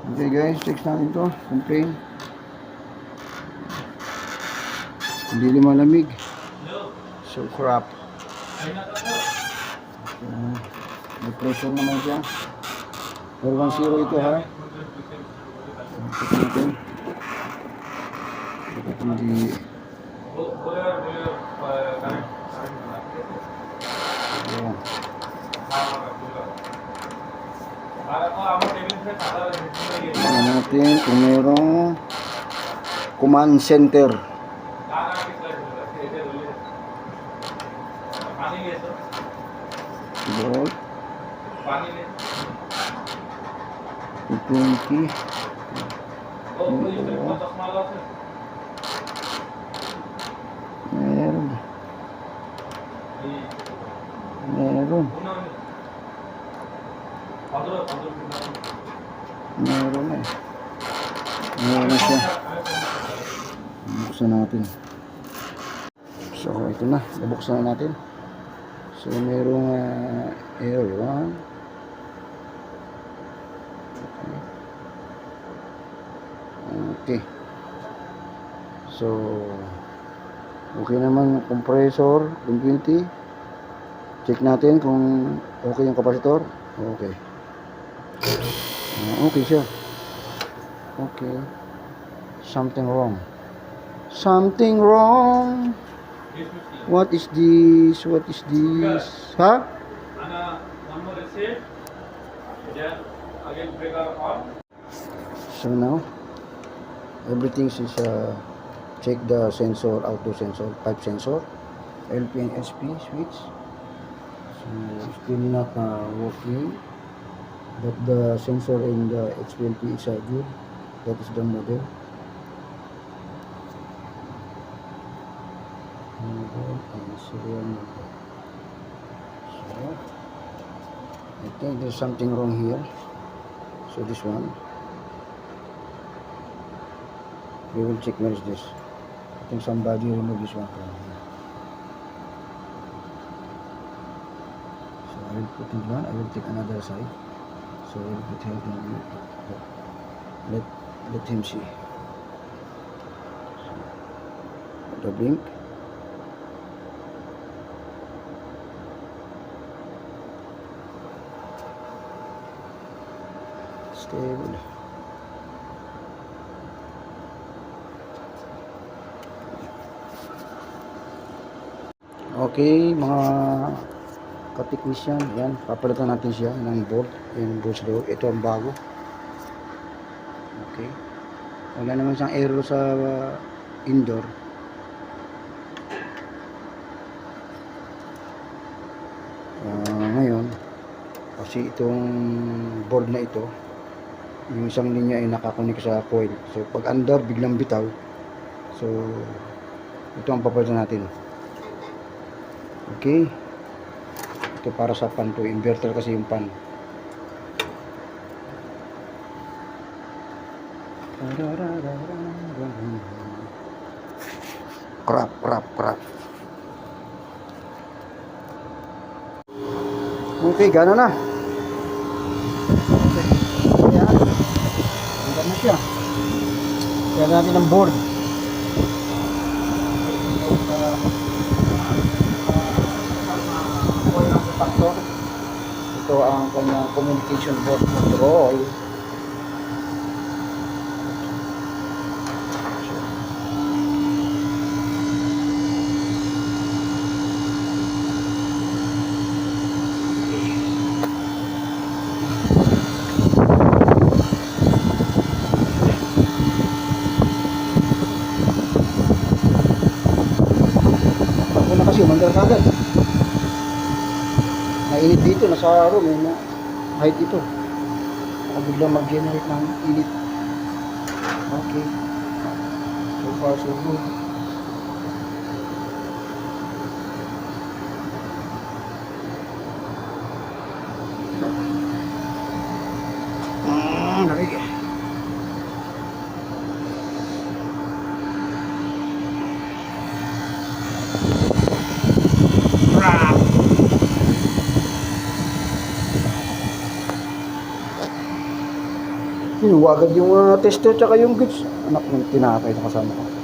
Okay guys, check natin to. Complain. Hindi lumalamig. So crap. May pressure naman siya. 410 ito ha. Check natin. Hindi. Ayan. Tingnan natin kung mayroong command center. Volt 220. Meron eh. Meron siya. Buksan natin. So ito na, nabuksan na natin. So merong air 1. Okay. So okay naman yung compressor 120. Check natin kung okay yung kapasitor. Okay. Okay siya. Okay. Something wrong. Something wrong. What is this? What is this? Huh? One more receipt. Then again breaker on. So now everything is check the sensor, auto sensor, pipe sensor, LP and SP switch. So still not working, but the sensor in the HPLP is good. That is the model. Model and serial number. So I think there's something wrong here. So this one, we will check where is this. I think somebody removed this one from here. So I will put in one. I will take another side. So I will put him in. Let him see. The blink. Stable. Okay, mga kateknisyan, yan, papalitan natin siya ng bolt, yung bolt slow. Ito ang bago. Okay, wala naman siyang error sa indoor. Ngayon, kasi itong board na ito, yung isang linya ay nakakonek sa coil. So pag under, biglang bitaw. So ito ang papalitan natin. Okay, ito para sa pan to, inverter kasi yung pan. Crap. Okay, gano'n na. Okay, ayan, hanggang na siya. Kaya natin ang board. Ito ang kanyang communication board control. Ako na kasi umandar kagad. Mainit dito, nasa room, may height ito. Ako biglang mag-generate ng init. Okay. So far so good. Narinig. Hinuwagad yung tester tsaka yung gauge. Anak ng tinapay na kasama ko.